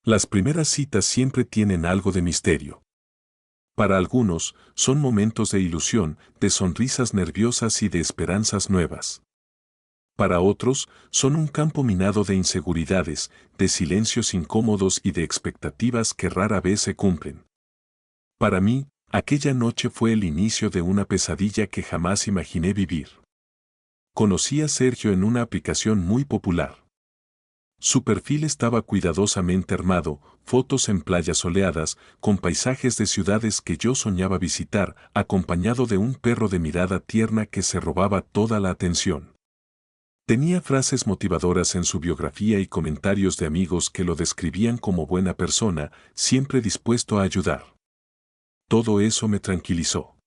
Las primeras citas siempre tienen algo de misterio. Para algunos, son momentos de ilusión, de sonrisas nerviosas y de esperanzas nuevas. Para otros, son un campo minado de inseguridades, de silencios incómodos y de expectativas que rara vez se cumplen. Para mí, aquella noche fue el inicio de una pesadilla que jamás imaginé vivir. Conocí a Sergio en una aplicación muy popular. Su perfil estaba cuidadosamente armado, fotos en playas soleadas, con paisajes de ciudades que yo soñaba visitar, acompañado de un perro de mirada tierna que se robaba toda la atención. Tenía frases motivadoras en su biografía y comentarios de amigos que lo describían como buena persona, siempre dispuesto a ayudar. Todo eso me tranquilizó.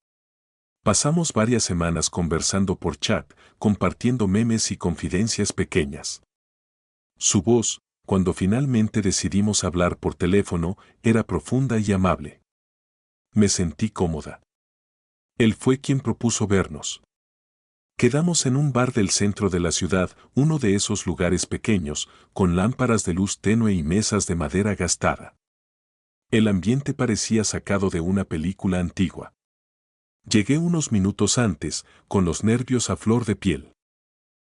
Pasamos varias semanas conversando por chat, compartiendo memes y confidencias pequeñas. Su voz, cuando finalmente decidimos hablar por teléfono, era profunda y amable. Me sentí cómoda. Él fue quien propuso vernos. Quedamos en un bar del centro de la ciudad, uno de esos lugares pequeños, con lámparas de luz tenue y mesas de madera gastada. El ambiente parecía sacado de una película antigua. Llegué unos minutos antes, con los nervios a flor de piel.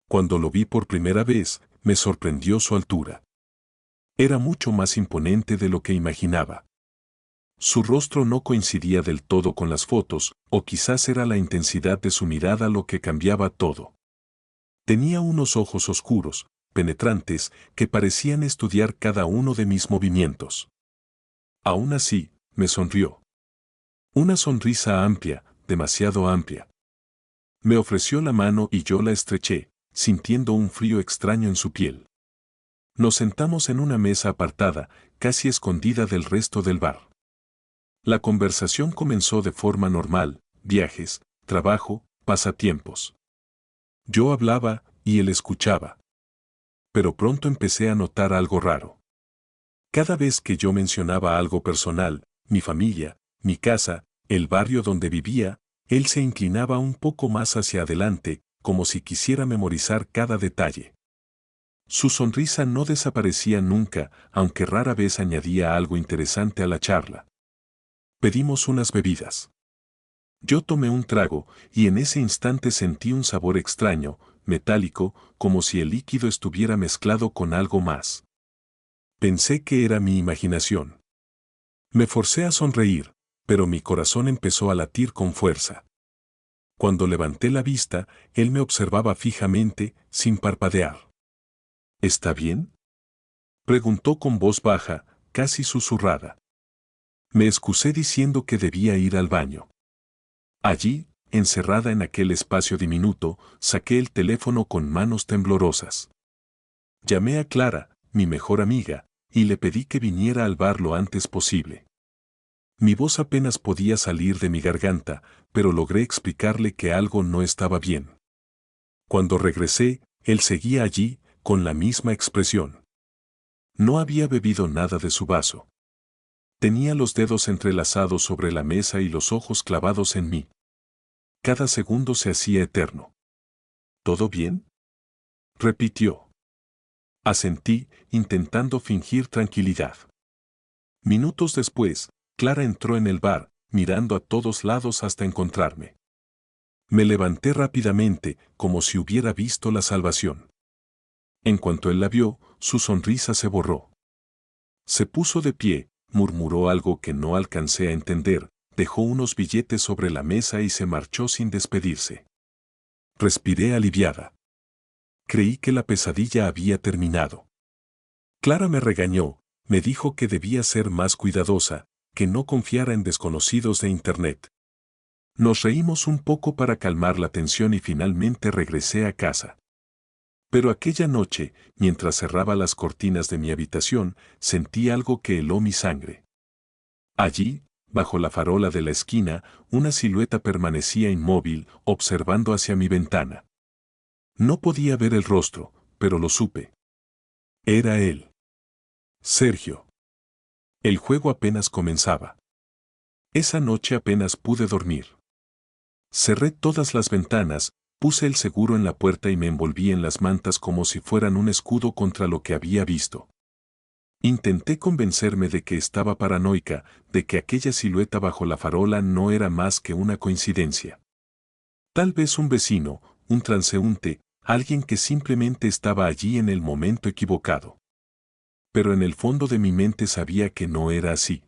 Cuando lo vi por primera vez, me sorprendió su altura. Era mucho más imponente de lo que imaginaba. Su rostro no coincidía del todo con las fotos, o quizás era la intensidad de su mirada lo que cambiaba todo. Tenía unos ojos oscuros, penetrantes, que parecían estudiar cada uno de mis movimientos. Aún así, me sonrió. Una sonrisa amplia, demasiado amplia. Me ofreció la mano y yo la estreché, sintiendo un frío extraño en su piel. Nos sentamos en una mesa apartada, casi escondida del resto del bar. La conversación comenzó de forma normal, viajes, trabajo, pasatiempos. Yo hablaba y él escuchaba. Pero pronto empecé a notar algo raro. Cada vez que yo mencionaba algo personal, mi familia, mi casa, el barrio donde vivía, él se inclinaba un poco más hacia adelante, como si quisiera memorizar cada detalle. Su sonrisa no desaparecía nunca, aunque rara vez añadía algo interesante a la charla. Pedimos unas bebidas. Yo tomé un trago, y en ese instante sentí un sabor extraño, metálico, como si el líquido estuviera mezclado con algo más. Pensé que era mi imaginación. Me forcé a sonreír, pero mi corazón empezó a latir con fuerza. Cuando levanté la vista, él me observaba fijamente, sin parpadear. ¿Está bien?, preguntó con voz baja, casi susurrada. Me excusé diciendo que debía ir al baño. Allí, encerrada en aquel espacio diminuto, saqué el teléfono con manos temblorosas. Llamé a Clara, mi mejor amiga, y le pedí que viniera al bar lo antes posible. Mi voz apenas podía salir de mi garganta, pero logré explicarle que algo no estaba bien. Cuando regresé, él seguía allí, con la misma expresión. No había bebido nada de su vaso. Tenía los dedos entrelazados sobre la mesa y los ojos clavados en mí. Cada segundo se hacía eterno. ¿Todo bien?, repitió. Asentí, intentando fingir tranquilidad. Minutos después, Clara entró en el bar, mirando a todos lados hasta encontrarme. Me levanté rápidamente, como si hubiera visto la salvación. En cuanto él la vio, su sonrisa se borró. Se puso de pie, murmuró algo que no alcancé a entender, dejó unos billetes sobre la mesa y se marchó sin despedirse. Respiré aliviada. Creí que la pesadilla había terminado. Clara me regañó, me dijo que debía ser más cuidadosa, que no confiara en desconocidos de Internet. Nos reímos un poco para calmar la tensión y finalmente regresé a casa. Pero aquella noche, mientras cerraba las cortinas de mi habitación, sentí algo que heló mi sangre. Allí, bajo la farola de la esquina, una silueta permanecía inmóvil, observando hacia mi ventana. No podía ver el rostro, pero lo supe. Era él. Sergio. El juego apenas comenzaba. Esa noche apenas pude dormir. Cerré todas las ventanas, puse el seguro en la puerta y me envolví en las mantas como si fueran un escudo contra lo que había visto. Intenté convencerme de que estaba paranoica, de que aquella silueta bajo la farola no era más que una coincidencia. Tal vez un vecino, un transeúnte, alguien que simplemente estaba allí en el momento equivocado. Pero en el fondo de mi mente sabía que no era así.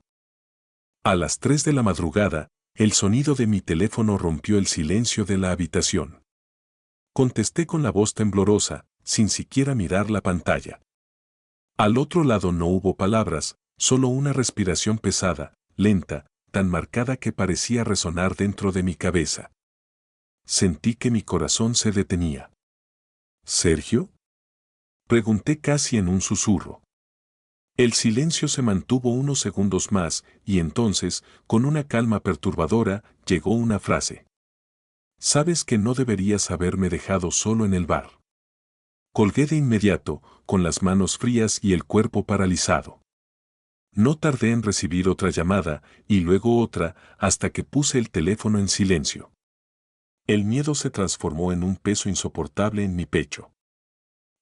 A las 3 de la madrugada, el sonido de mi teléfono rompió el silencio de la habitación. Contesté con la voz temblorosa, sin siquiera mirar la pantalla. Al otro lado no hubo palabras, solo una respiración pesada, lenta, tan marcada que parecía resonar dentro de mi cabeza. Sentí que mi corazón se detenía. ¿Sergio? Pregunté casi en un susurro. El silencio se mantuvo unos segundos más, y entonces, con una calma perturbadora, llegó una frase. Sabes que no deberías haberme dejado solo en el bar. Colgué de inmediato, con las manos frías y el cuerpo paralizado. No tardé en recibir otra llamada, y luego otra, hasta que puse el teléfono en silencio. El miedo se transformó en un peso insoportable en mi pecho.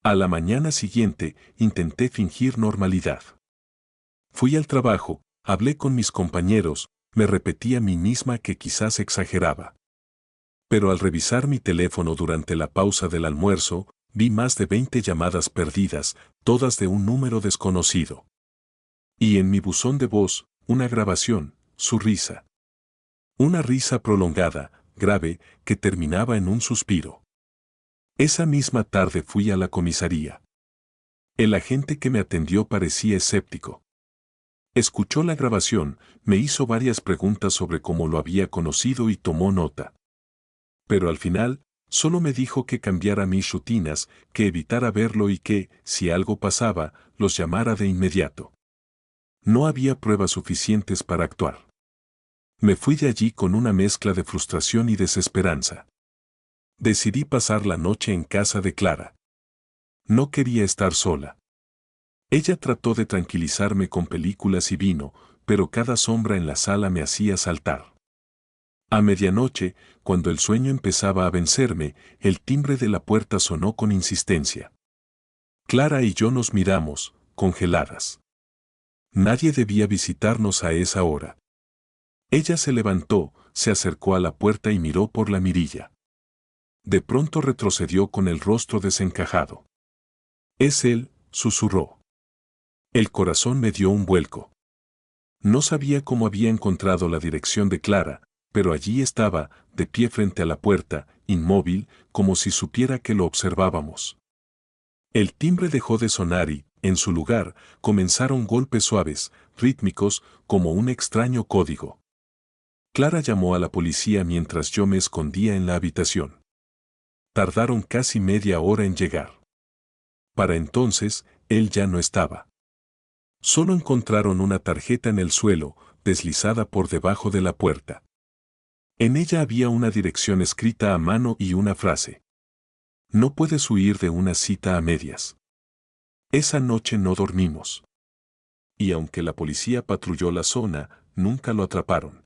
A la mañana siguiente, intenté fingir normalidad. Fui al trabajo, hablé con mis compañeros, me repetí a mí misma que quizás exageraba. Pero al revisar mi teléfono durante la pausa del almuerzo, vi más de 20 llamadas perdidas, todas de un número desconocido. Y en mi buzón de voz, una grabación, su risa. Una risa prolongada, grave, que terminaba en un suspiro. Esa misma tarde fui a la comisaría. El agente que me atendió parecía escéptico. Escuchó la grabación, me hizo varias preguntas sobre cómo lo había conocido y tomó nota. Pero al final, solo me dijo que cambiara mis rutinas, que evitara verlo y que, si algo pasaba, los llamara de inmediato. No había pruebas suficientes para actuar. Me fui de allí con una mezcla de frustración y desesperanza. Decidí pasar la noche en casa de Clara. No quería estar sola. Ella trató de tranquilizarme con películas y vino, pero cada sombra en la sala me hacía saltar. A medianoche, cuando el sueño empezaba a vencerme, el timbre de la puerta sonó con insistencia. Clara y yo nos miramos, congeladas. Nadie debía visitarnos a esa hora. Ella se levantó, se acercó a la puerta y miró por la mirilla. De pronto retrocedió con el rostro desencajado. «Es él», susurró. El corazón me dio un vuelco. No sabía cómo había encontrado la dirección de Clara, pero allí estaba, de pie frente a la puerta, inmóvil, como si supiera que lo observábamos. El timbre dejó de sonar y, en su lugar, comenzaron golpes suaves, rítmicos, como un extraño código. Clara llamó a la policía mientras yo me escondía en la habitación. Tardaron casi media hora en llegar. Para entonces, él ya no estaba. Solo encontraron una tarjeta en el suelo, deslizada por debajo de la puerta. En ella había una dirección escrita a mano y una frase. No puedes huir de una cita a medias. Esa noche no dormimos. Y aunque la policía patrulló la zona, nunca lo atraparon.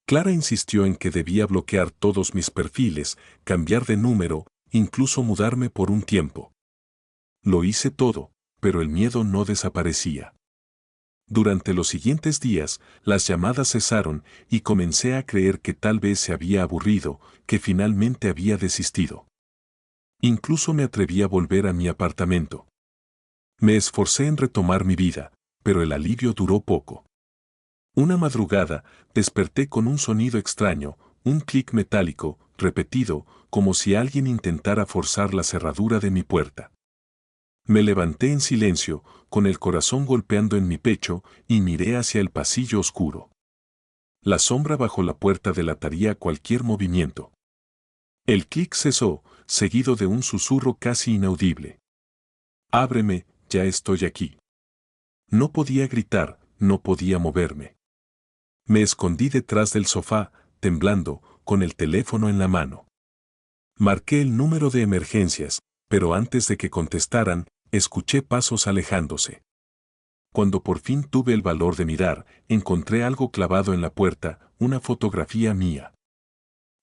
Clara insistió en que debía bloquear todos mis perfiles, cambiar de número, incluso mudarme por un tiempo. Lo hice todo, pero el miedo no desaparecía. Durante los siguientes días, las llamadas cesaron y comencé a creer que tal vez se había aburrido, que finalmente había desistido. Incluso me atreví a volver a mi apartamento. Me esforcé en retomar mi vida, pero el alivio duró poco. Una madrugada, desperté con un sonido extraño, un clic metálico, repetido, como si alguien intentara forzar la cerradura de mi puerta. Me levanté en silencio, con el corazón golpeando en mi pecho, y miré hacia el pasillo oscuro. La sombra bajo la puerta delataría cualquier movimiento. El clic cesó, seguido de un susurro casi inaudible. «Ábreme, ya estoy aquí». No podía gritar, no podía moverme. Me escondí detrás del sofá, temblando, con el teléfono en la mano. Marqué el número de emergencias, pero antes de que contestaran, escuché pasos alejándose. Cuando por fin tuve el valor de mirar, encontré algo clavado en la puerta, una fotografía mía.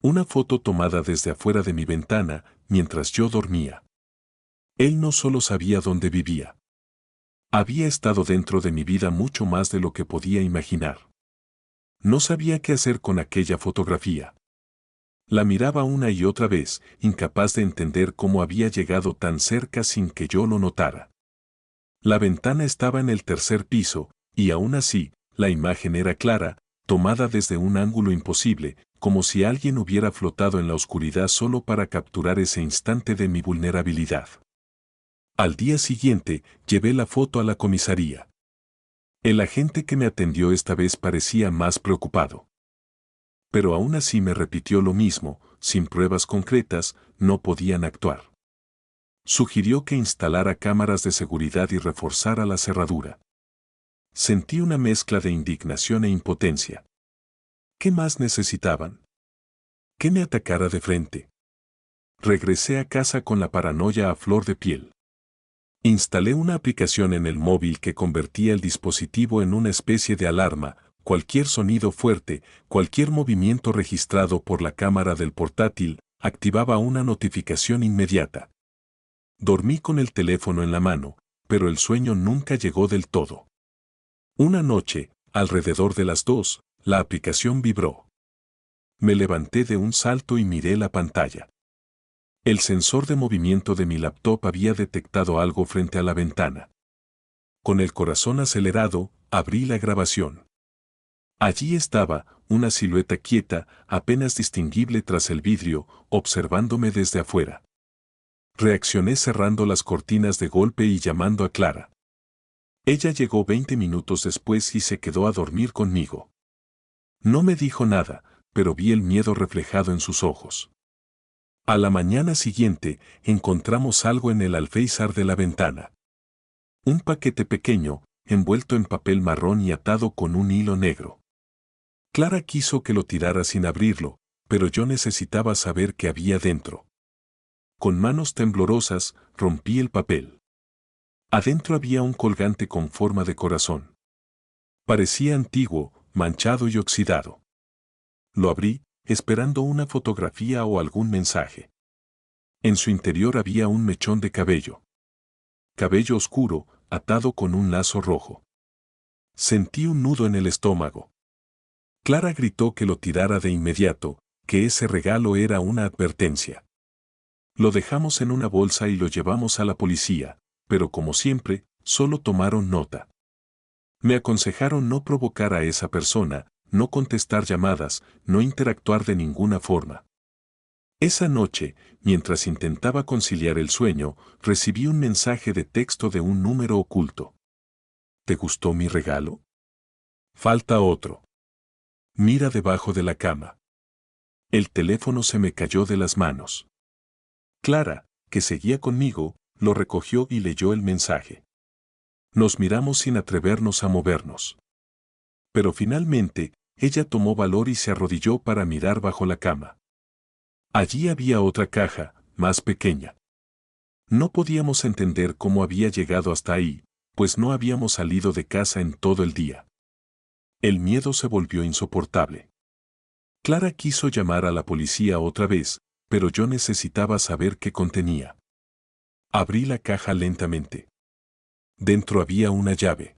Una foto tomada desde afuera de mi ventana, mientras yo dormía. Él no solo sabía dónde vivía. Había estado dentro de mi vida mucho más de lo que podía imaginar. No sabía qué hacer con aquella fotografía. La miraba una y otra vez, incapaz de entender cómo había llegado tan cerca sin que yo lo notara. La ventana estaba en el tercer piso, y aún así, la imagen era clara, tomada desde un ángulo imposible, como si alguien hubiera flotado en la oscuridad solo para capturar ese instante de mi vulnerabilidad. Al día siguiente, llevé la foto a la comisaría. El agente que me atendió esta vez parecía más preocupado. Pero aún así me repitió lo mismo, sin pruebas concretas, no podían actuar. Sugirió que instalara cámaras de seguridad y reforzara la cerradura. Sentí una mezcla de indignación e impotencia. ¿Qué más necesitaban? ¿Que me atacara de frente? Regresé a casa con la paranoia a flor de piel. Instalé una aplicación en el móvil que convertía el dispositivo en una especie de alarma. Cualquier sonido fuerte, cualquier movimiento registrado por la cámara del portátil, activaba una notificación inmediata. Dormí con el teléfono en la mano, pero el sueño nunca llegó del todo. Una noche, alrededor de las 2, la aplicación vibró. Me levanté de un salto y miré la pantalla. El sensor de movimiento de mi laptop había detectado algo frente a la ventana. Con el corazón acelerado, abrí la grabación. Allí estaba, una silueta quieta, apenas distinguible tras el vidrio, observándome desde afuera. Reaccioné cerrando las cortinas de golpe y llamando a Clara. Ella llegó 20 minutos después y se quedó a dormir conmigo. No me dijo nada, pero vi el miedo reflejado en sus ojos. A la mañana siguiente, encontramos algo en el alféizar de la ventana. Un paquete pequeño, envuelto en papel marrón y atado con un hilo negro. Clara quiso que lo tirara sin abrirlo, pero yo necesitaba saber qué había dentro. Con manos temblorosas, rompí el papel. Adentro había un colgante con forma de corazón. Parecía antiguo, manchado y oxidado. Lo abrí, esperando una fotografía o algún mensaje. En su interior había un mechón de cabello. Cabello oscuro, atado con un lazo rojo. Sentí un nudo en el estómago. Clara gritó que lo tirara de inmediato, que ese regalo era una advertencia. Lo dejamos en una bolsa y lo llevamos a la policía, pero como siempre, solo tomaron nota. Me aconsejaron no provocar a esa persona, no contestar llamadas, no interactuar de ninguna forma. Esa noche, mientras intentaba conciliar el sueño, recibí un mensaje de texto de un número oculto. ¿Te gustó mi regalo? Falta otro. Mira debajo de la cama. El teléfono se me cayó de las manos. Clara, que seguía conmigo, lo recogió y leyó el mensaje. Nos miramos sin atrevernos a movernos. Pero finalmente, ella tomó valor y se arrodilló para mirar bajo la cama. Allí había otra caja, más pequeña. No podíamos entender cómo había llegado hasta ahí, pues no habíamos salido de casa en todo el día. El miedo se volvió insoportable. Clara quiso llamar a la policía otra vez, pero yo necesitaba saber qué contenía. Abrí la caja lentamente. Dentro había una llave.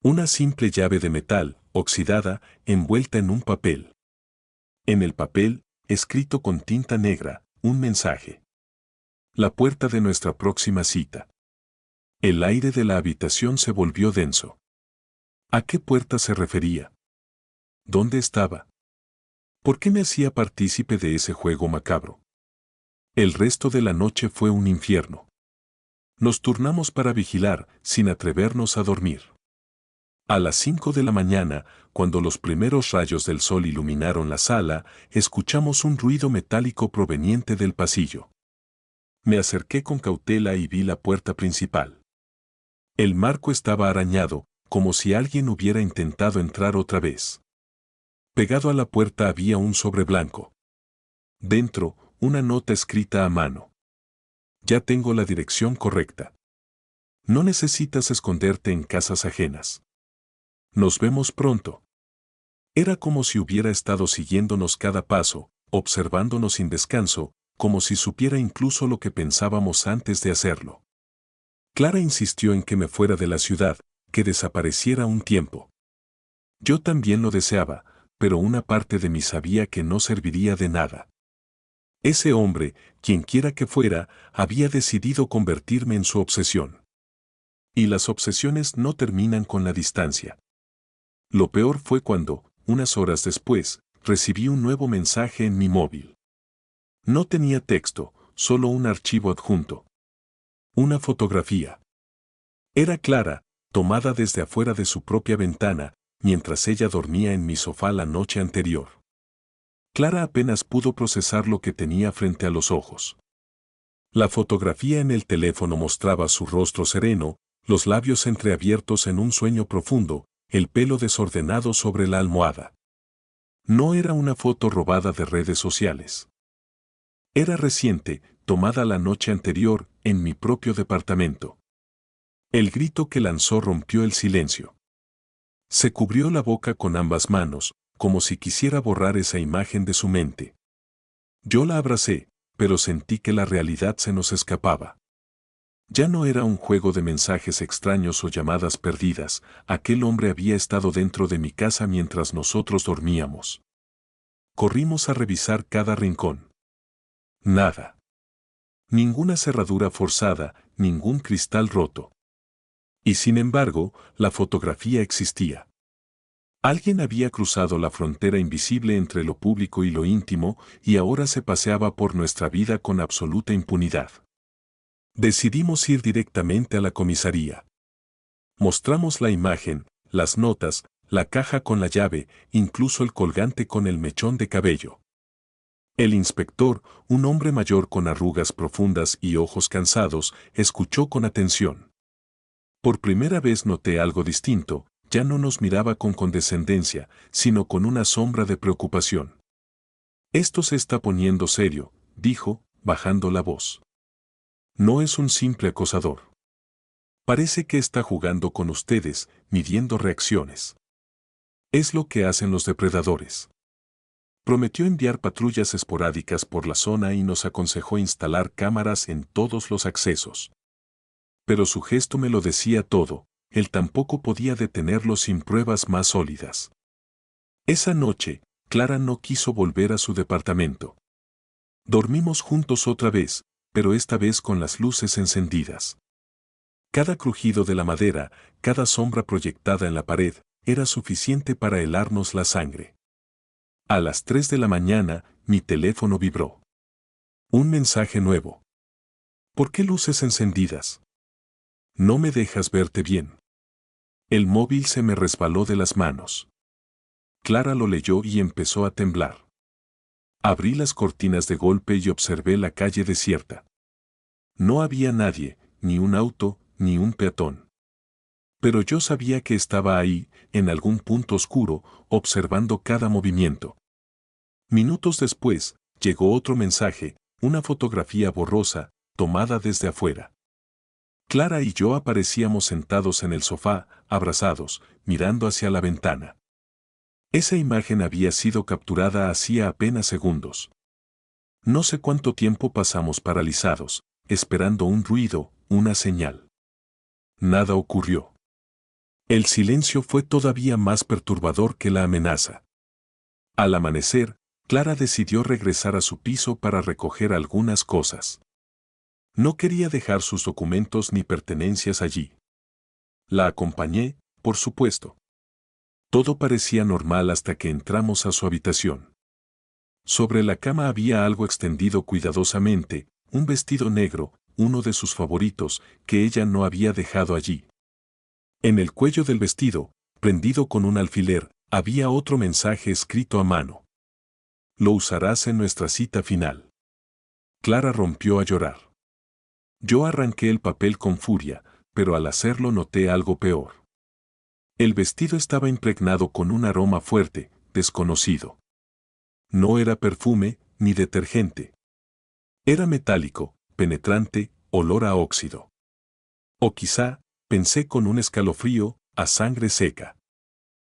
Una simple llave de metal, oxidada, envuelta en un papel. En el papel, escrito con tinta negra, un mensaje. La puerta de nuestra próxima cita. El aire de la habitación se volvió denso. ¿A qué puerta se refería? ¿Dónde estaba? ¿Por qué me hacía partícipe de ese juego macabro? El resto de la noche fue un infierno. Nos turnamos para vigilar, sin atrevernos a dormir. A las 5 de la mañana, cuando los primeros rayos del sol iluminaron la sala, escuchamos un ruido metálico proveniente del pasillo. Me acerqué con cautela y vi la puerta principal. El marco estaba arañado, como si alguien hubiera intentado entrar otra vez. Pegado a la puerta había un sobre blanco. Dentro, una nota escrita a mano. Ya tengo la dirección correcta. No necesitas esconderte en casas ajenas. Nos vemos pronto. Era como si hubiera estado siguiéndonos cada paso, observándonos sin descanso, como si supiera incluso lo que pensábamos antes de hacerlo. Clara insistió en que me fuera de la ciudad, que desapareciera un tiempo. Yo también lo deseaba, pero una parte de mí sabía que no serviría de nada. Ese hombre, quienquiera que fuera, había decidido convertirme en su obsesión. Y las obsesiones no terminan con la distancia. Lo peor fue cuando, unas horas después, recibí un nuevo mensaje en mi móvil. No tenía texto, solo un archivo adjunto. Una fotografía. Era Clara, tomada desde afuera de su propia ventana, mientras ella dormía en mi sofá la noche anterior. Clara apenas pudo procesar lo que tenía frente a los ojos. La fotografía en el teléfono mostraba su rostro sereno, los labios entreabiertos en un sueño profundo, el pelo desordenado sobre la almohada. No era una foto robada de redes sociales. Era reciente, tomada la noche anterior, en mi propio departamento. El grito que lanzó rompió el silencio. Se cubrió la boca con ambas manos, como si quisiera borrar esa imagen de su mente. Yo la abracé, pero sentí que la realidad se nos escapaba. Ya no era un juego de mensajes extraños o llamadas perdidas, aquel hombre había estado dentro de mi casa mientras nosotros dormíamos. Corrimos a revisar cada rincón. Nada. Ninguna cerradura forzada, ningún cristal roto. Y sin embargo, la fotografía existía. Alguien había cruzado la frontera invisible entre lo público y lo íntimo y ahora se paseaba por nuestra vida con absoluta impunidad. Decidimos ir directamente a la comisaría. Mostramos la imagen, las notas, la caja con la llave, incluso el colgante con el mechón de cabello. El inspector, un hombre mayor con arrugas profundas y ojos cansados, escuchó con atención. Por primera vez noté algo distinto, ya no nos miraba con condescendencia, sino con una sombra de preocupación. Esto se está poniendo serio, dijo, bajando la voz. No es un simple acosador. Parece que está jugando con ustedes, midiendo reacciones. Es lo que hacen los depredadores. Prometió enviar patrullas esporádicas por la zona y nos aconsejó instalar cámaras en todos los accesos. Pero su gesto me lo decía todo, él tampoco podía detenerlo sin pruebas más sólidas. Esa noche, Clara no quiso volver a su departamento. Dormimos juntos otra vez, pero esta vez con las luces encendidas. Cada crujido de la madera, cada sombra proyectada en la pared, era suficiente para helarnos la sangre. A las 3 de la mañana, mi teléfono vibró. Un mensaje nuevo. ¿Por qué luces encendidas? No me dejas verte bien. El móvil se me resbaló de las manos. Clara lo leyó y empezó a temblar. Abrí las cortinas de golpe y observé la calle desierta. No había nadie, ni un auto, ni un peatón. Pero yo sabía que estaba ahí, en algún punto oscuro, observando cada movimiento. Minutos después, llegó otro mensaje, una fotografía borrosa, tomada desde afuera. Clara y yo aparecíamos sentados en el sofá, abrazados, mirando hacia la ventana. Esa imagen había sido capturada hacía apenas segundos. No sé cuánto tiempo pasamos paralizados, esperando un ruido, una señal. Nada ocurrió. El silencio fue todavía más perturbador que la amenaza. Al amanecer, Clara decidió regresar a su piso para recoger algunas cosas. No quería dejar sus documentos ni pertenencias allí. La acompañé, por supuesto. Todo parecía normal hasta que entramos a su habitación. Sobre la cama había algo extendido cuidadosamente, un vestido negro, uno de sus favoritos, que ella no había dejado allí. En el cuello del vestido, prendido con un alfiler, había otro mensaje escrito a mano. Lo usarás en nuestra cita final. Clara rompió a llorar. Yo arranqué el papel con furia, pero al hacerlo noté algo peor. El vestido estaba impregnado con un aroma fuerte, desconocido. No era perfume, ni detergente. Era metálico, penetrante, olor a óxido. O quizá, pensé con un escalofrío, a sangre seca.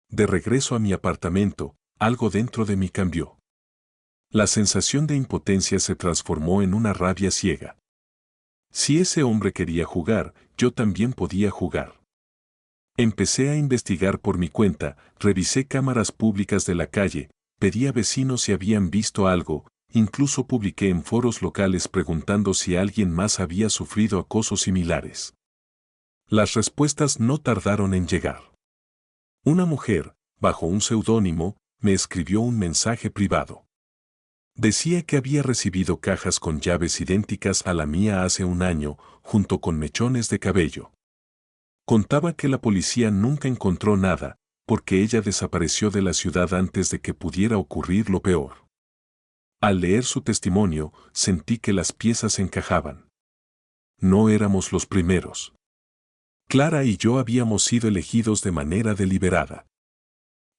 De regreso a mi apartamento, algo dentro de mí cambió. La sensación de impotencia se transformó en una rabia ciega. Si ese hombre quería jugar, yo también podía jugar. Empecé a investigar por mi cuenta, revisé cámaras públicas de la calle, pedí a vecinos si habían visto algo, incluso publiqué en foros locales preguntando si alguien más había sufrido acosos similares. Las respuestas no tardaron en llegar. Una mujer, bajo un seudónimo, me escribió un mensaje privado. Decía que había recibido cajas con llaves idénticas a la mía hace un año, junto con mechones de cabello. Contaba que la policía nunca encontró nada, porque ella desapareció de la ciudad antes de que pudiera ocurrir lo peor. Al leer su testimonio, sentí que las piezas encajaban. No éramos los primeros. Clara y yo habíamos sido elegidos de manera deliberada.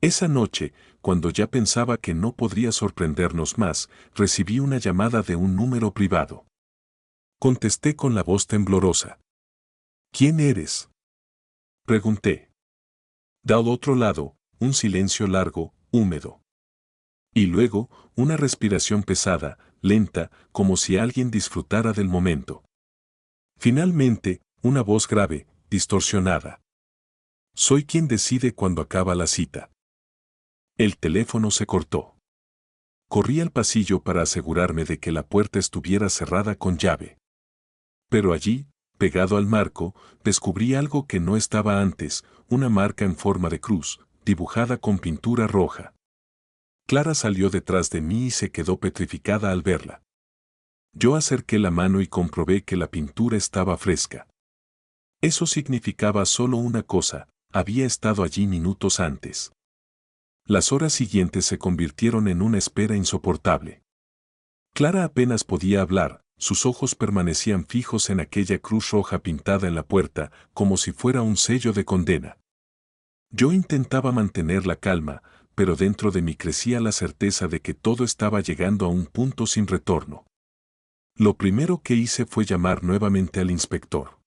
Esa noche, cuando ya pensaba que no podría sorprendernos más, recibí una llamada de un número privado. Contesté con la voz temblorosa. ¿Quién eres?, pregunté. Del otro lado, un silencio largo, húmedo. Y luego, una respiración pesada, lenta, como si alguien disfrutara del momento. Finalmente, una voz grave, distorsionada. Soy quien decide cuándo acaba la cita. El teléfono se cortó. Corrí al pasillo para asegurarme de que la puerta estuviera cerrada con llave. Pero allí, pegado al marco, descubrí algo que no estaba antes, una marca en forma de cruz, dibujada con pintura roja. Clara salió detrás de mí y se quedó petrificada al verla. Yo acerqué la mano y comprobé que la pintura estaba fresca. Eso significaba solo una cosa, había estado allí minutos antes. Las horas siguientes se convirtieron en una espera insoportable. Clara apenas podía hablar, sus ojos permanecían fijos en aquella cruz roja pintada en la puerta, como si fuera un sello de condena. Yo intentaba mantener la calma, pero dentro de mí crecía la certeza de que todo estaba llegando a un punto sin retorno. Lo primero que hice fue llamar nuevamente al inspector.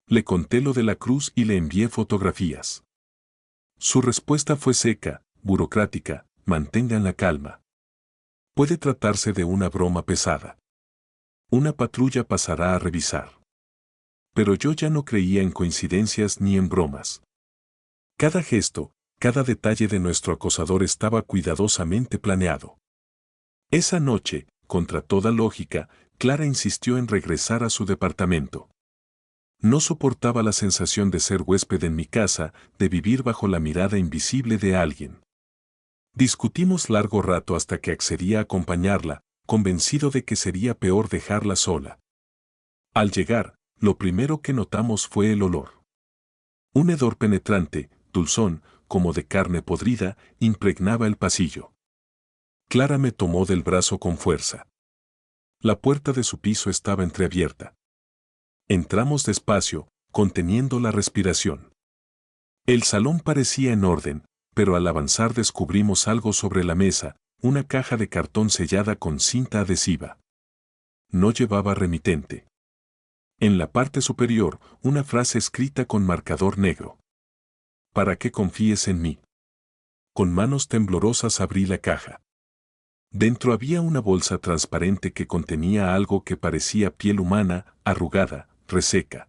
Le conté lo de la cruz y le envié fotografías. Su respuesta fue seca, burocrática: mantengan la calma. Puede tratarse de una broma pesada. Una patrulla pasará a revisar. Pero yo ya no creía en coincidencias ni en bromas. Cada gesto, cada detalle de nuestro acosador estaba cuidadosamente planeado. Esa noche, contra toda lógica, Clara insistió en regresar a su departamento. No soportaba la sensación de ser huésped en mi casa, de vivir bajo la mirada invisible de alguien. Discutimos largo rato hasta que accedí a acompañarla, convencido de que sería peor dejarla sola. Al llegar, lo primero que notamos fue el olor. Un hedor penetrante, dulzón, como de carne podrida, impregnaba el pasillo. Clara me tomó del brazo con fuerza. La puerta de su piso estaba entreabierta. Entramos despacio, conteniendo la respiración. El salón parecía en orden, pero al avanzar descubrimos algo sobre la mesa, una caja de cartón sellada con cinta adhesiva. No llevaba remitente. En la parte superior, una frase escrita con marcador negro. Para que confíes en mí. Con manos temblorosas abrí la caja. Dentro había una bolsa transparente que contenía algo que parecía piel humana, arrugada, reseca.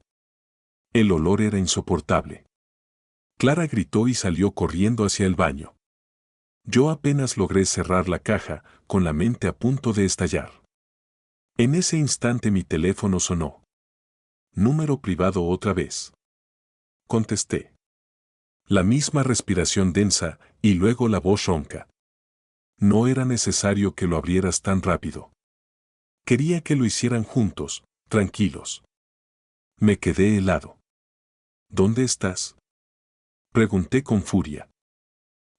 El olor era insoportable. Clara gritó y salió corriendo hacia el baño. Yo apenas logré cerrar la caja, con la mente a punto de estallar. En ese instante mi teléfono sonó. Número privado otra vez. Contesté. La misma respiración densa, y luego la voz ronca. No era necesario que lo abrieras tan rápido. Quería que lo hicieran juntos, tranquilos. Me quedé helado. ¿Dónde estás?, pregunté con furia.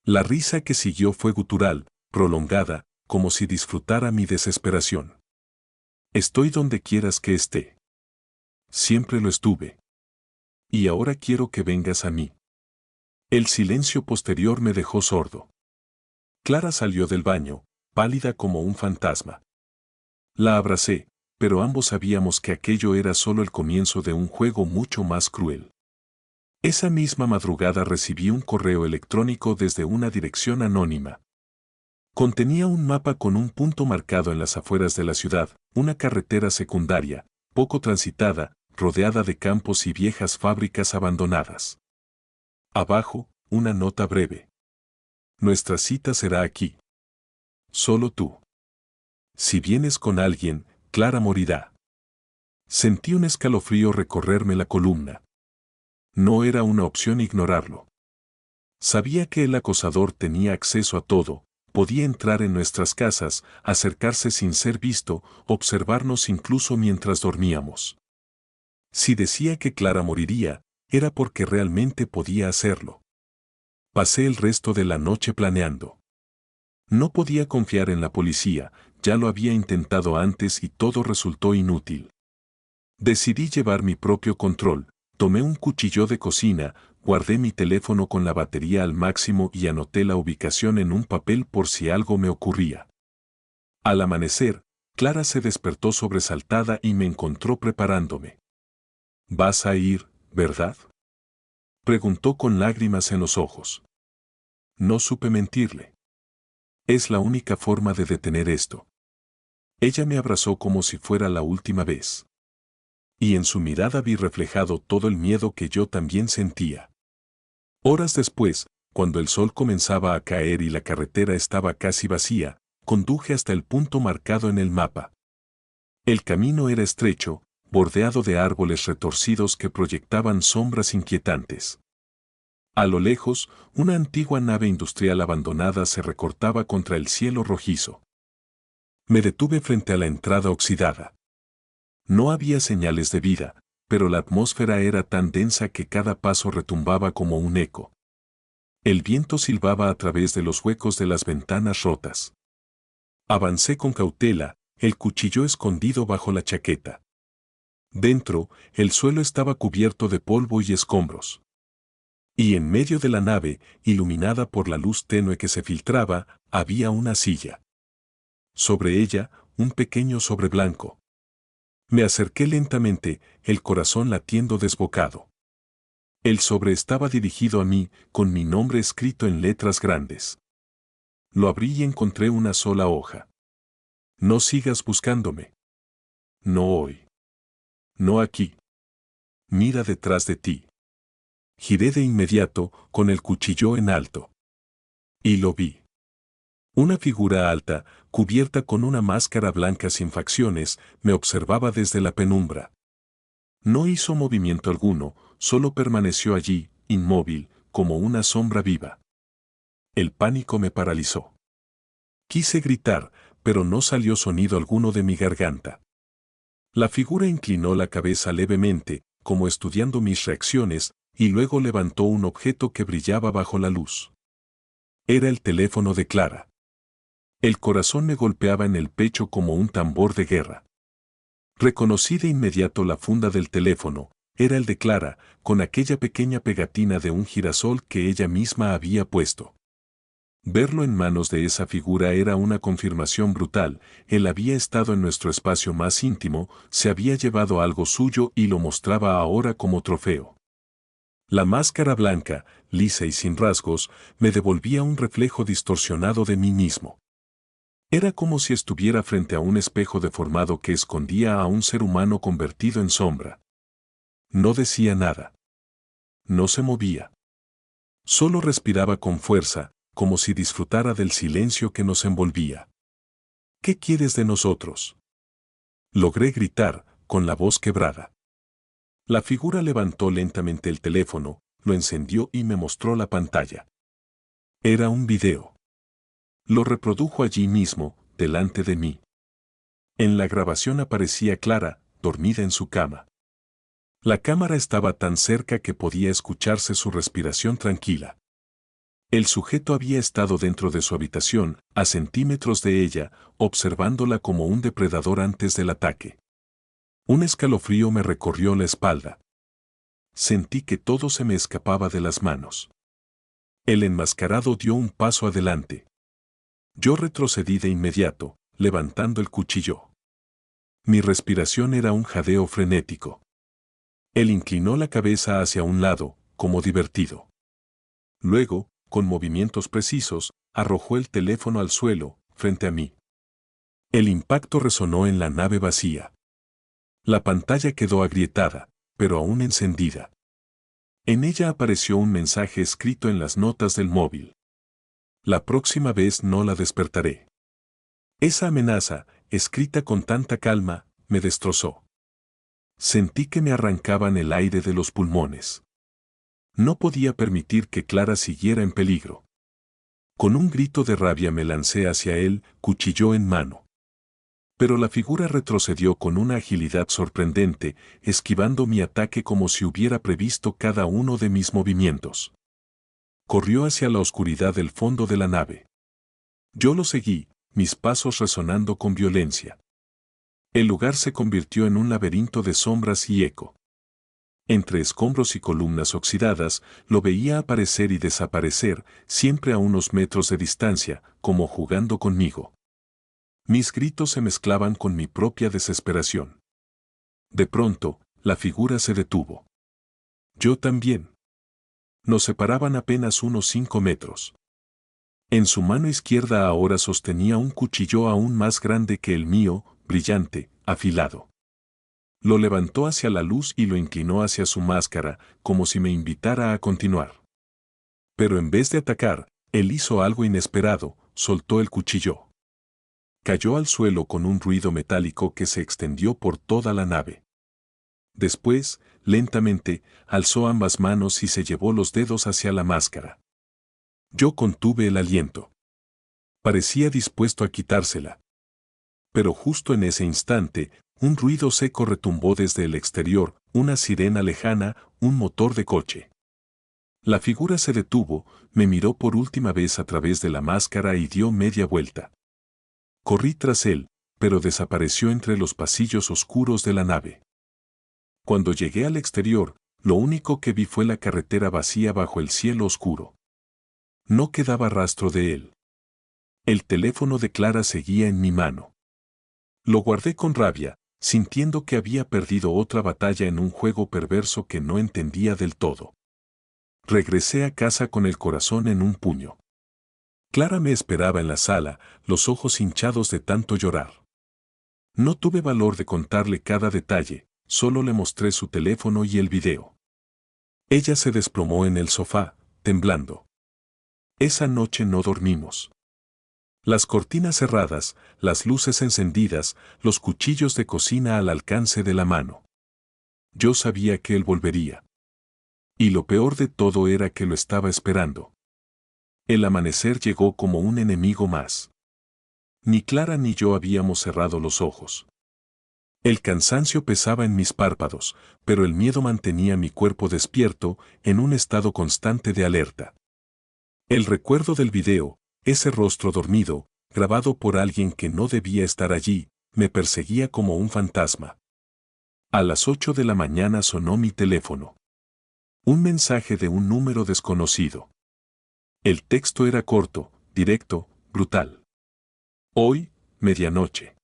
La risa que siguió fue gutural, prolongada, como si disfrutara mi desesperación. Estoy donde quieras que esté. Siempre lo estuve. Y ahora quiero que vengas a mí. El silencio posterior me dejó sordo. Clara salió del baño, pálida como un fantasma. La abracé, pero ambos sabíamos que aquello era solo el comienzo de un juego mucho más cruel. Esa misma madrugada recibí un correo electrónico desde una dirección anónima. Contenía un mapa con un punto marcado en las afueras de la ciudad, una carretera secundaria, poco transitada, rodeada de campos y viejas fábricas abandonadas. Abajo, una nota breve. Nuestra cita será aquí. Solo tú. Si vienes con alguien, Clara morirá. Sentí un escalofrío recorrerme la columna. No era una opción ignorarlo. Sabía que el acosador tenía acceso a todo, podía entrar en nuestras casas, acercarse sin ser visto, observarnos incluso mientras dormíamos. Si decía que Clara moriría, era porque realmente podía hacerlo. Pasé el resto de la noche planeando. No podía confiar en la policía, ya lo había intentado antes y todo resultó inútil. Decidí llevar mi propio control, tomé un cuchillo de cocina, guardé mi teléfono con la batería al máximo y anoté la ubicación en un papel por si algo me ocurría. Al amanecer, Clara se despertó sobresaltada y me encontró preparándome. ¿Vas a ir, verdad?, preguntó con lágrimas en los ojos. No supe mentirle. Es la única forma de detener esto. Ella me abrazó como si fuera la última vez. Y en su mirada vi reflejado todo el miedo que yo también sentía. Horas después, cuando el sol comenzaba a caer y la carretera estaba casi vacía, conduje hasta el punto marcado en el mapa. El camino era estrecho, bordeado de árboles retorcidos que proyectaban sombras inquietantes. A lo lejos, una antigua nave industrial abandonada se recortaba contra el cielo rojizo. Me detuve frente a la entrada oxidada. No había señales de vida, pero la atmósfera era tan densa que cada paso retumbaba como un eco. El viento silbaba a través de los huecos de las ventanas rotas. Avancé con cautela, el cuchillo escondido bajo la chaqueta. Dentro, el suelo estaba cubierto de polvo y escombros. Y en medio de la nave, iluminada por la luz tenue que se filtraba, había una silla. Sobre ella, un pequeño sobre blanco. Me acerqué lentamente, el corazón latiendo desbocado. El sobre estaba dirigido a mí, con mi nombre escrito en letras grandes. Lo abrí y encontré una sola hoja. No sigas buscándome. No hoy. No aquí. Mira detrás de ti. Giré de inmediato, con el cuchillo en alto. Y lo vi. Una figura alta, cubierta con una máscara blanca sin facciones, me observaba desde la penumbra. No hizo movimiento alguno, solo permaneció allí, inmóvil, como una sombra viva. El pánico me paralizó. Quise gritar, pero no salió sonido alguno de mi garganta. La figura inclinó la cabeza levemente, como estudiando mis reacciones, y luego levantó un objeto que brillaba bajo la luz. Era el teléfono de Clara. El corazón me golpeaba en el pecho como un tambor de guerra. Reconocí de inmediato la funda del teléfono, era el de Clara, con aquella pequeña pegatina de un girasol que ella misma había puesto. Verlo en manos de esa figura era una confirmación brutal, él había estado en nuestro espacio más íntimo, se había llevado algo suyo y lo mostraba ahora como trofeo. La máscara blanca, lisa y sin rasgos, me devolvía un reflejo distorsionado de mí mismo. Era como si estuviera frente a un espejo deformado que escondía a un ser humano convertido en sombra. No decía nada. No se movía. Solo respiraba con fuerza, como si disfrutara del silencio que nos envolvía. ¿Qué quieres de nosotros?, logré gritar, con la voz quebrada. La figura levantó lentamente el teléfono, lo encendió y me mostró la pantalla. Era un video. Lo reprodujo allí mismo, delante de mí. En la grabación aparecía Clara, dormida en su cama. La cámara estaba tan cerca que podía escucharse su respiración tranquila. El sujeto había estado dentro de su habitación, a centímetros de ella, observándola como un depredador antes del ataque. Un escalofrío me recorrió la espalda. Sentí que todo se me escapaba de las manos. El enmascarado dio un paso adelante. Yo retrocedí de inmediato, levantando el cuchillo. Mi respiración era un jadeo frenético. Él inclinó la cabeza hacia un lado, como divertido. Luego, con movimientos precisos, arrojó el teléfono al suelo, frente a mí. El impacto resonó en la nave vacía. La pantalla quedó agrietada, pero aún encendida. En ella apareció un mensaje escrito en las notas del móvil. La próxima vez no la despertaré. Esa amenaza, escrita con tanta calma, me destrozó. Sentí que me arrancaban el aire de los pulmones. No podía permitir que Clara siguiera en peligro. Con un grito de rabia me lancé hacia él, cuchillo en mano. Pero la figura retrocedió con una agilidad sorprendente, esquivando mi ataque como si hubiera previsto cada uno de mis movimientos. Corrió hacia la oscuridad del fondo de la nave. Yo lo seguí, mis pasos resonando con violencia. El lugar se convirtió en un laberinto de sombras y eco. Entre escombros y columnas oxidadas, lo veía aparecer y desaparecer, siempre a unos metros de distancia, como jugando conmigo. Mis gritos se mezclaban con mi propia desesperación. De pronto, la figura se detuvo. Yo también. Nos separaban apenas unos 5 metros. En su mano izquierda ahora sostenía un cuchillo aún más grande que el mío, brillante, afilado. Lo levantó hacia la luz y lo inclinó hacia su máscara, como si me invitara a continuar. Pero en vez de atacar, él hizo algo inesperado, soltó el cuchillo. Cayó al suelo con un ruido metálico que se extendió por toda la nave. Después, lentamente, alzó ambas manos y se llevó los dedos hacia la máscara. Yo contuve el aliento. Parecía dispuesto a quitársela. Pero justo en ese instante, un ruido seco retumbó desde el exterior, una sirena lejana, un motor de coche. La figura se detuvo, me miró por última vez a través de la máscara y dio media vuelta. Corrí tras él, pero desapareció entre los pasillos oscuros de la nave. Cuando llegué al exterior, lo único que vi fue la carretera vacía bajo el cielo oscuro. No quedaba rastro de él. El teléfono de Clara seguía en mi mano. Lo guardé con rabia, sintiendo que había perdido otra batalla en un juego perverso que no entendía del todo. Regresé a casa con el corazón en un puño. Clara me esperaba en la sala, los ojos hinchados de tanto llorar. No tuve valor de contarle cada detalle, solo le mostré su teléfono y el video. Ella se desplomó en el sofá, temblando. Esa noche no dormimos. Las cortinas cerradas, las luces encendidas, los cuchillos de cocina al alcance de la mano. Yo sabía que él volvería. Y lo peor de todo era que lo estaba esperando. El amanecer llegó como un enemigo más. Ni Clara ni yo habíamos cerrado los ojos. El cansancio pesaba en mis párpados, pero el miedo mantenía mi cuerpo despierto, en un estado constante de alerta. El recuerdo del video, ese rostro dormido, grabado por alguien que no debía estar allí, me perseguía como un fantasma. A las 8 de la mañana sonó mi teléfono. Un mensaje de un número desconocido. El texto era corto, directo, brutal. Hoy, medianoche.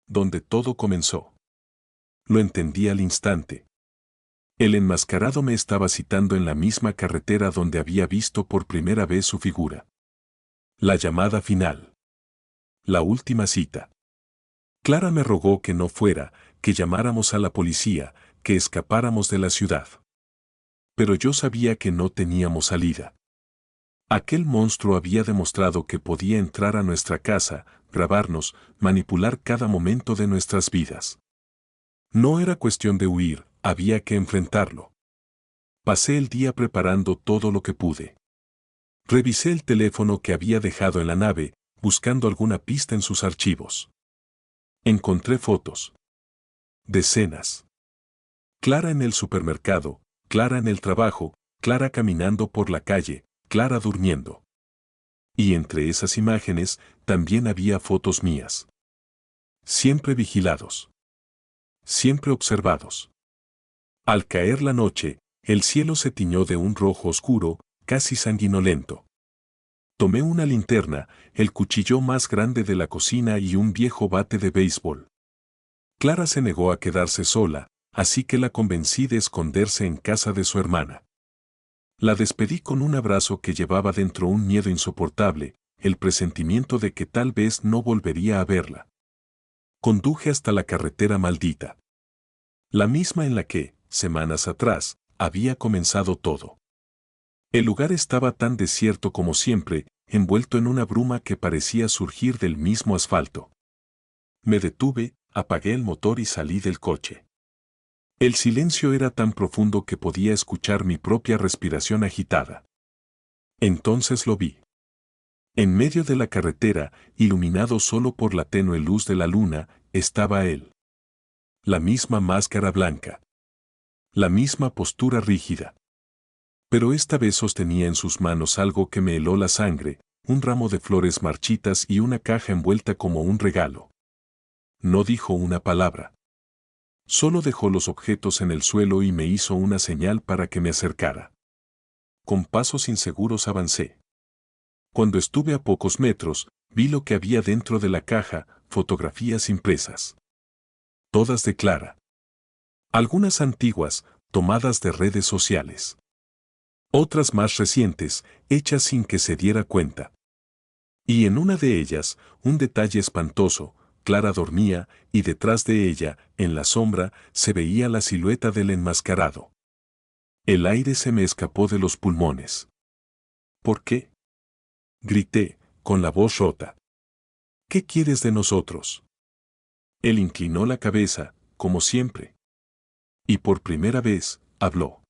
Donde todo comenzó. Lo entendí al instante. El enmascarado me estaba citando en la misma carretera donde había visto por primera vez su figura. La llamada final. La última cita. Clara me rogó que no fuera, que llamáramos a la policía, que escapáramos de la ciudad. Pero yo sabía que no teníamos salida. Aquel monstruo había demostrado que podía entrar a nuestra casa, grabarnos, manipular cada momento de nuestras vidas. No era cuestión de huir, había que enfrentarlo. Pasé el día preparando todo lo que pude. Revisé el teléfono que había dejado en la nave, buscando alguna pista en sus archivos. Encontré fotos. Decenas. Clara en el supermercado, Clara en el trabajo, Clara caminando por la calle, Clara durmiendo. Y entre esas imágenes también había fotos mías. Siempre vigilados. Siempre observados. Al caer la noche, el cielo se tiñó de un rojo oscuro, casi sanguinolento. Tomé una linterna, el cuchillo más grande de la cocina y un viejo bate de béisbol. Clara se negó a quedarse sola, así que la convencí de esconderse en casa de su hermana. La despedí con un abrazo que llevaba dentro un miedo insoportable, el presentimiento de que tal vez no volvería a verla. Conduje hasta la carretera maldita. La misma en la que, semanas atrás, había comenzado todo. El lugar estaba tan desierto como siempre, envuelto en una bruma que parecía surgir del mismo asfalto. Me detuve, apagué el motor y salí del coche. El silencio era tan profundo que podía escuchar mi propia respiración agitada. Entonces lo vi. En medio de la carretera, iluminado solo por la tenue luz de la luna, estaba él. La misma máscara blanca. La misma postura rígida. Pero esta vez sostenía en sus manos algo que me heló la sangre, un ramo de flores marchitas y una caja envuelta como un regalo. No dijo una palabra. Solo dejó los objetos en el suelo y me hizo una señal para que me acercara. Con pasos inseguros avancé. Cuando estuve a pocos metros, vi lo que había dentro de la caja, fotografías impresas. Todas de Clara. Algunas antiguas, tomadas de redes sociales. Otras más recientes, hechas sin que se diera cuenta. Y en una de ellas, un detalle espantoso: Clara dormía, y detrás de ella, en la sombra, se veía la silueta del enmascarado. El aire se me escapó de los pulmones. ¿Por qué?, grité, con la voz rota. ¿Qué quieres de nosotros? Él inclinó la cabeza, como siempre. Y por primera vez, habló.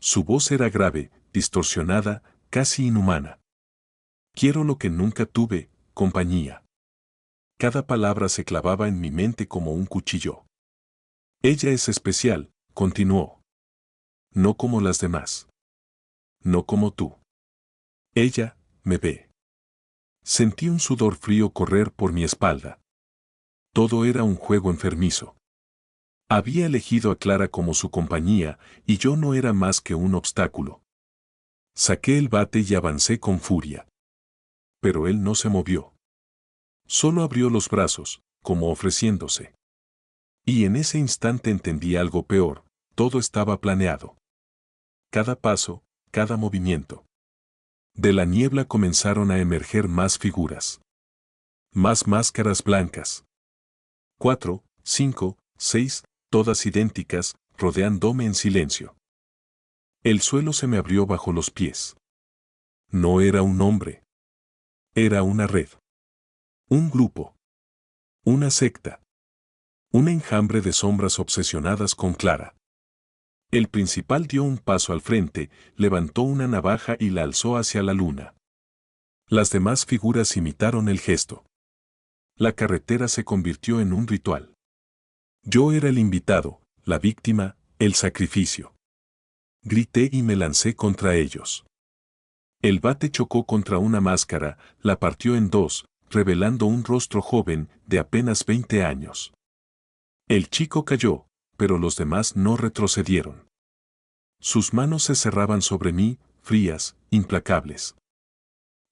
Su voz era grave, distorsionada, casi inhumana. Quiero lo que nunca tuve, compañía. Cada palabra se clavaba en mi mente como un cuchillo. Ella es especial, continuó. No como las demás. No como tú. Ella, me ve. Sentí un sudor frío correr por mi espalda. Todo era un juego enfermizo. Había elegido a Clara como su compañía, y yo no era más que un obstáculo. Saqué el bate y avancé con furia. Pero él no se movió. Solo abrió los brazos, como ofreciéndose. Y en ese instante entendí algo peor: todo estaba planeado. Cada paso, cada movimiento. De la niebla comenzaron a emerger más figuras. Más máscaras blancas. 4, 5, 6, todas idénticas, rodeándome en silencio. El suelo se me abrió bajo los pies. No era un hombre. Era una red. Un grupo. Una secta. Un enjambre de sombras obsesionadas con Clara. El principal dio un paso al frente, levantó una navaja y la alzó hacia la luna. Las demás figuras imitaron el gesto. La carretera se convirtió en un ritual. Yo era el invitado, la víctima, el sacrificio. Grité y me lancé contra ellos. El bate chocó contra una máscara, la partió en dos, revelando un rostro joven, de apenas 20 años. El chico cayó, pero los demás no retrocedieron. Sus manos se cerraban sobre mí, frías, implacables.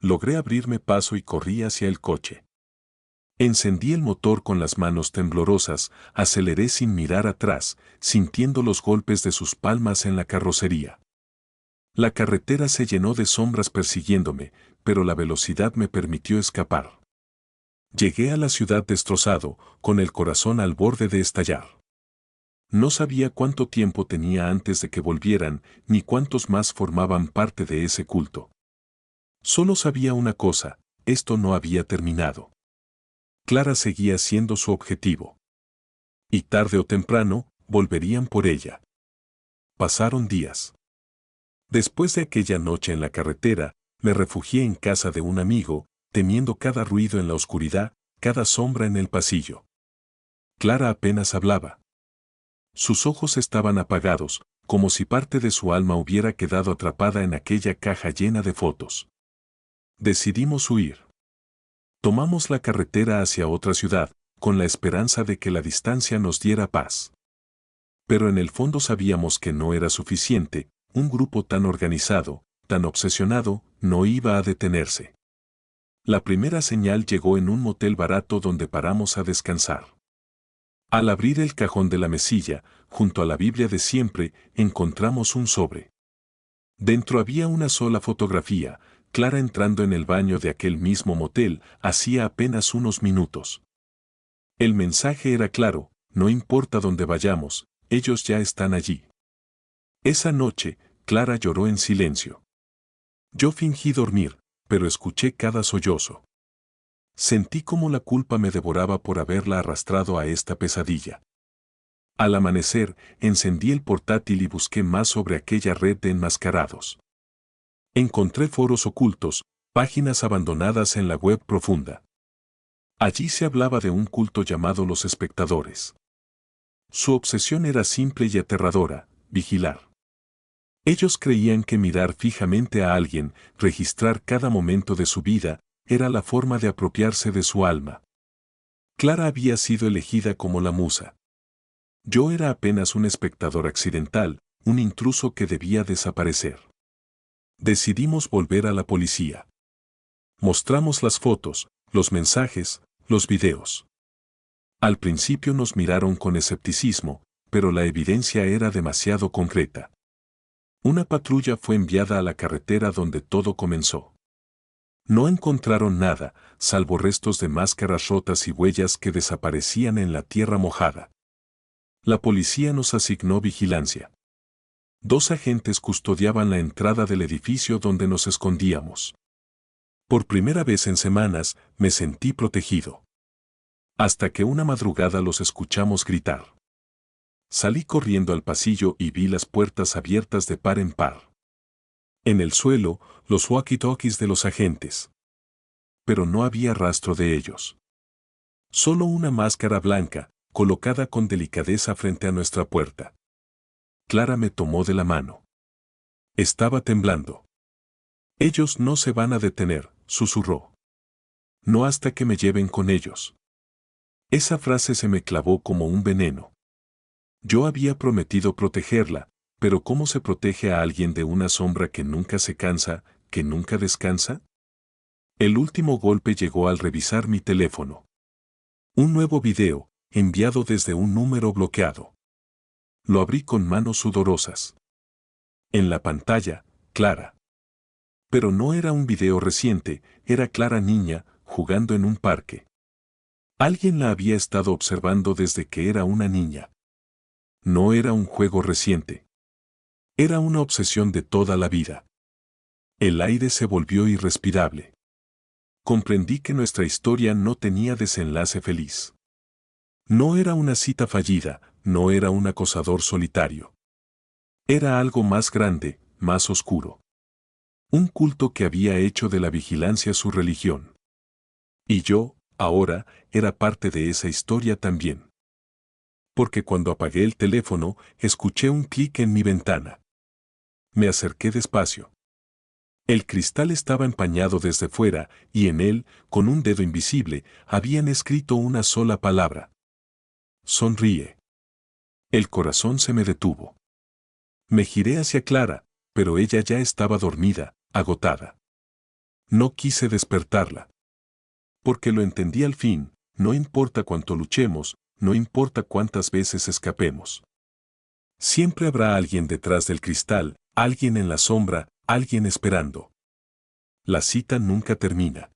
Logré abrirme paso y corrí hacia el coche. Encendí el motor con las manos temblorosas, aceleré sin mirar atrás, sintiendo los golpes de sus palmas en la carrocería. La carretera se llenó de sombras persiguiéndome, pero la velocidad me permitió escapar. Llegué a la ciudad destrozado, con el corazón al borde de estallar. No sabía cuánto tiempo tenía antes de que volvieran, ni cuántos más formaban parte de ese culto. Solo sabía una cosa: esto no había terminado. Clara seguía siendo su objetivo. Y tarde o temprano, volverían por ella. Pasaron días. Después de aquella noche en la carretera, me refugié en casa de un amigo, temiendo cada ruido en la oscuridad, cada sombra en el pasillo. Clara apenas hablaba. Sus ojos estaban apagados, como si parte de su alma hubiera quedado atrapada en aquella caja llena de fotos. Decidimos huir. Tomamos la carretera hacia otra ciudad, con la esperanza de que la distancia nos diera paz. Pero en el fondo sabíamos que no era suficiente: un grupo tan organizado, tan obsesionado, no iba a detenerse. La primera señal llegó en un motel barato donde paramos a descansar. Al abrir el cajón de la mesilla, junto a la Biblia de siempre, encontramos un sobre. Dentro había una sola fotografía: Clara entrando en el baño de aquel mismo motel, hacía apenas unos minutos. El mensaje era claro: no importa dónde vayamos, ellos ya están allí. Esa noche, Clara lloró en silencio. Yo fingí dormir, pero escuché cada sollozo. Sentí como la culpa me devoraba por haberla arrastrado a esta pesadilla. Al amanecer, encendí el portátil y busqué más sobre aquella red de enmascarados. Encontré foros ocultos, páginas abandonadas en la web profunda. Allí se hablaba de un culto llamado Los Espectadores. Su obsesión era simple y aterradora: vigilar. Ellos creían que mirar fijamente a alguien, registrar cada momento de su vida, era la forma de apropiarse de su alma. Clara había sido elegida como la musa. Yo era apenas un espectador accidental, un intruso que debía desaparecer. Decidimos volver a la policía. Mostramos las fotos, los mensajes, los videos. Al principio nos miraron con escepticismo, pero la evidencia era demasiado concreta. Una patrulla fue enviada a la carretera donde todo comenzó. No encontraron nada, salvo restos de máscaras rotas y huellas que desaparecían en la tierra mojada. La policía nos asignó vigilancia. 2 agentes custodiaban la entrada del edificio donde nos escondíamos. Por primera vez en semanas, me sentí protegido. Hasta que una madrugada los escuchamos gritar. Salí corriendo al pasillo y vi las puertas abiertas de par en par. En el suelo, los walkie-talkies de los agentes. Pero no había rastro de ellos. Solo una máscara blanca, colocada con delicadeza frente a nuestra puerta. Clara me tomó de la mano. Estaba temblando. Ellos no se van a detener, susurró. No hasta que me lleven con ellos. Esa frase se me clavó como un veneno. Yo había prometido protegerla, pero ¿cómo se protege a alguien de una sombra que nunca se cansa, que nunca descansa? El último golpe llegó al revisar mi teléfono. Un nuevo video, enviado desde un número bloqueado. Lo abrí con manos sudorosas. En la pantalla, Clara. Pero no era un video reciente, era Clara niña, jugando en un parque. Alguien la había estado observando desde que era una niña. No era un juego reciente. Era una obsesión de toda la vida. El aire se volvió irrespirable. Comprendí que nuestra historia no tenía desenlace feliz. No era una cita fallida, no era un acosador solitario. Era algo más grande, más oscuro. Un culto que había hecho de la vigilancia su religión. Y yo, ahora, era parte de esa historia también. Porque cuando apagué el teléfono, escuché un clic en mi ventana. Me acerqué despacio. El cristal estaba empañado desde fuera, y en él, con un dedo invisible, habían escrito una sola palabra. Sonríe. El corazón se me detuvo. Me giré hacia Clara, pero ella ya estaba dormida, agotada. No quise despertarla. Porque lo entendí al fin, no importa cuánto luchemos, no importa cuántas veces escapemos. Siempre habrá alguien detrás del cristal, alguien en la sombra, alguien esperando. La cita nunca termina.